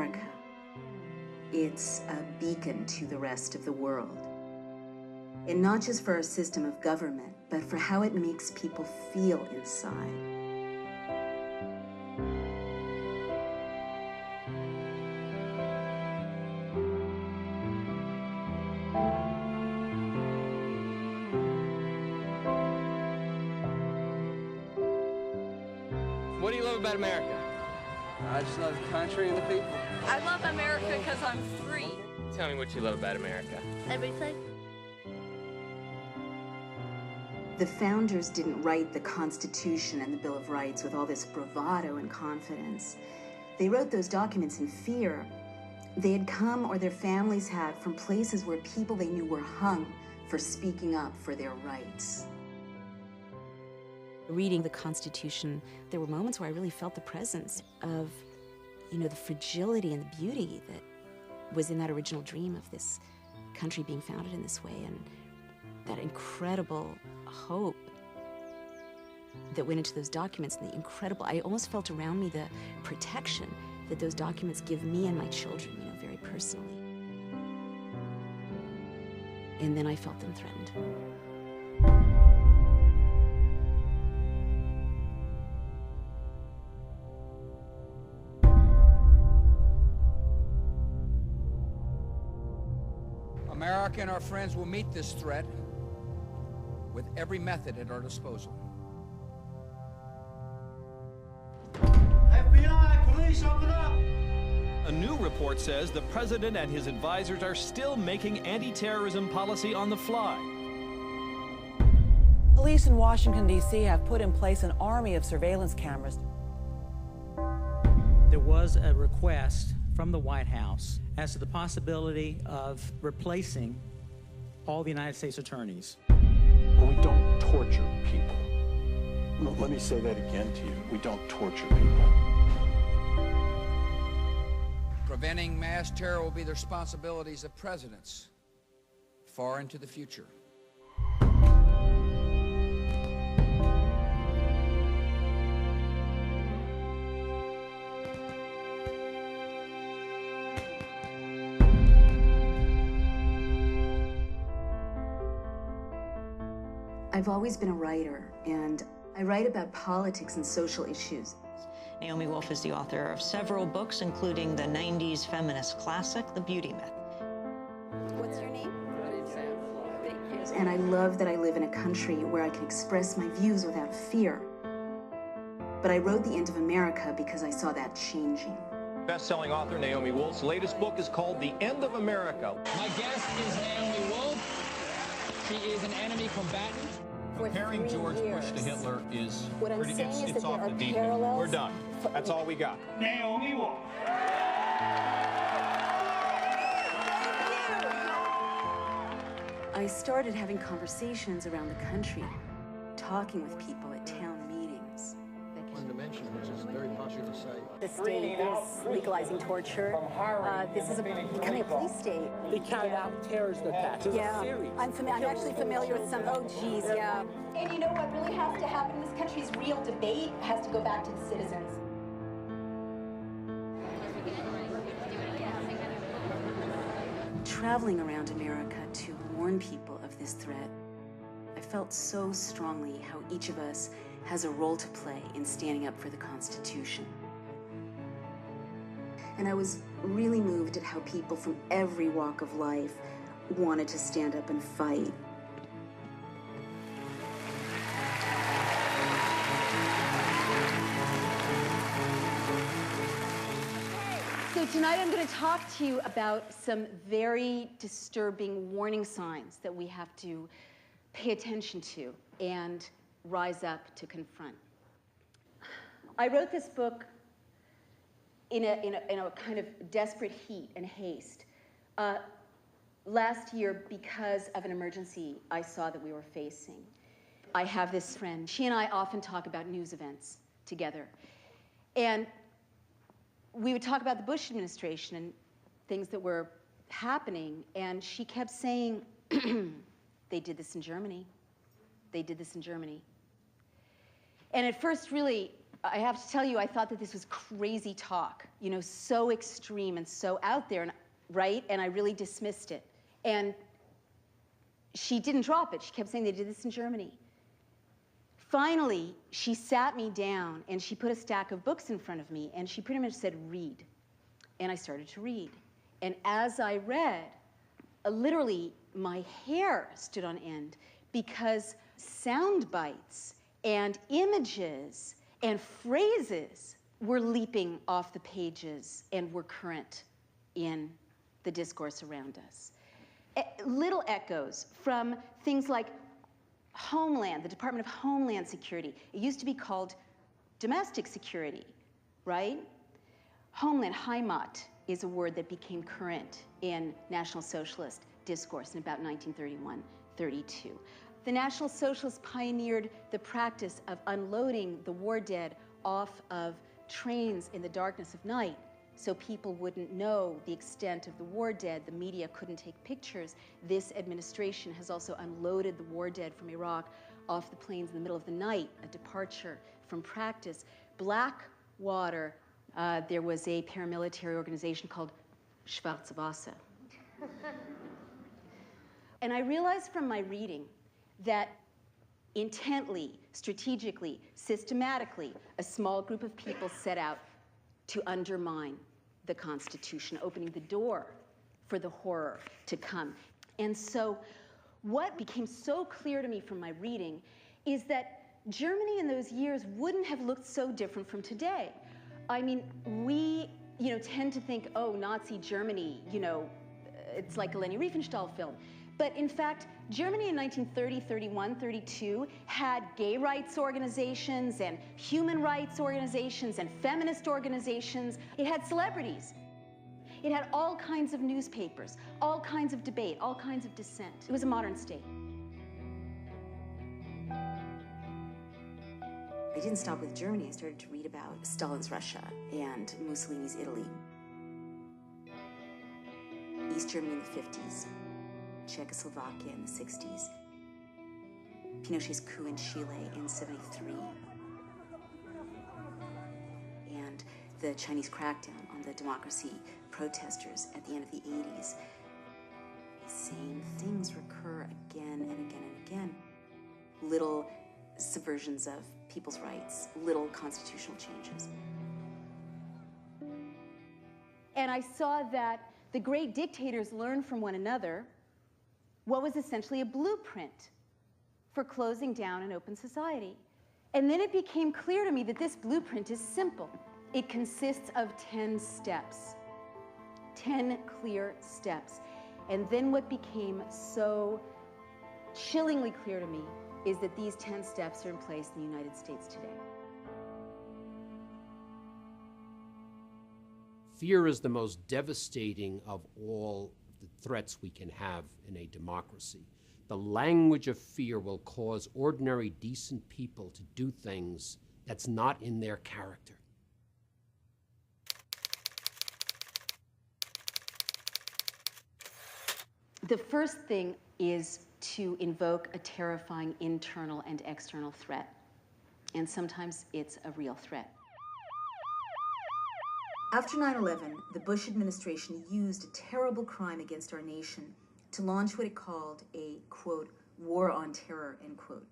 America. It's a beacon to the rest of the world. And not just for our system of government, but for how it makes people feel inside. What do you love about America? I just love the country and the people. I love America because I'm free. Tell me what you love about America. Everything. The founders didn't write the Constitution and the Bill of Rights with all this bravado and confidence. They wrote those documents in fear. They had come, or their families had, from places where people they knew were hung for speaking up for their rights. Reading the Constitution, there were moments where I really felt the presence of, the fragility and the beauty that was in that original dream of this country being founded in this way, and that incredible hope that went into those documents, and I almost felt around me the protection that those documents give me and my children, very personally. And then I felt them threatened. America and our friends will meet this threat with every method at our disposal. FBI, police, open up! A new report says the president and his advisors are still making anti-terrorism policy on the fly. Police in Washington, D.C. have put in place an army of surveillance cameras. There was a request from the White House as to the possibility of replacing all the United States attorneys. Well, we don't torture people. No, let me say that again to you. We don't torture people. Preventing mass terror will be the responsibilities of presidents far into the future. I've always been a writer, and I write about politics and social issues. Naomi Wolf is the author of several books, including the 90s feminist classic, The Beauty Myth. What's your name? Thank you. And I love that I live in a country where I can express my views without fear. But I wrote The End of America because I saw that changing. Best-selling author Naomi Wolf's latest book is called The End of America. My guest is Naomi Wolf. She is an enemy combatant. Comparing George Bush to Hitler is what I'm saying is it's that off there the are deep end. parallels. We're done. That's all we got. Naomi Wolf. I started having conversations around the country, talking with people at town meetings. One dimension, which is very popular to say. The state is legalizing torture. This is becoming a police state. They carried out terrorist attacks. Yeah, I'm actually familiar with some. Oh, geez, yeah. And you know what really has to happen in this country is real debate has to go back to the citizens. Traveling around America to warn people of this threat, I felt so strongly how each of us has a role to play in standing up for the Constitution. And I was really moved at how people from every walk of life wanted to stand up and fight. So tonight I'm going to talk to you about some very disturbing warning signs that we have to pay attention to and rise up to confront. I wrote this book in a kind of desperate heat and haste last year because of an emergency I saw that we were facing. I have this friend. She and I often talk about news events together. And we would talk about the Bush administration and things that were happening, and she kept saying, they did this in Germany. They did this in Germany. And at first really I have to tell you, I thought that this was crazy talk, you know, so extreme and so out there, and, right? And I really dismissed it. And she didn't drop it. She kept saying they did this in Germany. Finally, she sat me down and she put a stack of books in front of me and she pretty much said, read. And I started to read. And as I read, literally my hair stood on end because sound bites and images and phrases were leaping off the pages and were current in the discourse around us. Little echoes from things like Homeland, the Department of Homeland Security. It used to be called domestic security, right? Homeland, Heimat, is a word that became current in National Socialist discourse in about 1931-32. The National Socialists pioneered the practice of unloading the war dead off of trains in the darkness of night so people wouldn't know the extent of the war dead. The media couldn't take pictures. This administration has also unloaded the war dead from Iraq off the planes in the middle of the night, a departure from practice. Blackwater, there was a paramilitary organization called Schwarze Wasser. And I realized from my reading that intently, strategically, systematically, a small group of people set out to undermine the Constitution, opening the door for the horror to come. And so what became so clear to me from my reading is that Germany in those years wouldn't have looked so different from today. I mean, we, tend to think, oh, Nazi Germany, it's like a Leni Riefenstahl film. But in fact, Germany in 1930, 31, 32 had gay rights organizations and human rights organizations and feminist organizations. It had celebrities. It had all kinds of newspapers, all kinds of debate, all kinds of dissent. It was a modern state. I didn't stop with Germany. I started to read about Stalin's Russia and Mussolini's Italy. East Germany in the 50s. Czechoslovakia in the 60s, Pinochet's coup in Chile in 73, and the Chinese crackdown on the democracy protesters at the end of the 80s. The same things recur again and again and again. Little subversions of people's rights, little constitutional changes. And I saw that the great dictators learned from one another what was essentially a blueprint for closing down an open society. And then it became clear to me that this blueprint is simple. It consists of 10 steps, 10 clear steps. And then what became so chillingly clear to me is that these 10 steps are in place in the United States today. Fear is the most devastating of all the threats we can have in a democracy. The language of fear will cause ordinary, decent people to do things that's not in their character. The first thing is to invoke a terrifying internal and external threat. And sometimes it's a real threat. After 9/11, the Bush administration used a terrible crime against our nation to launch what it called a, quote, war on terror, end quote.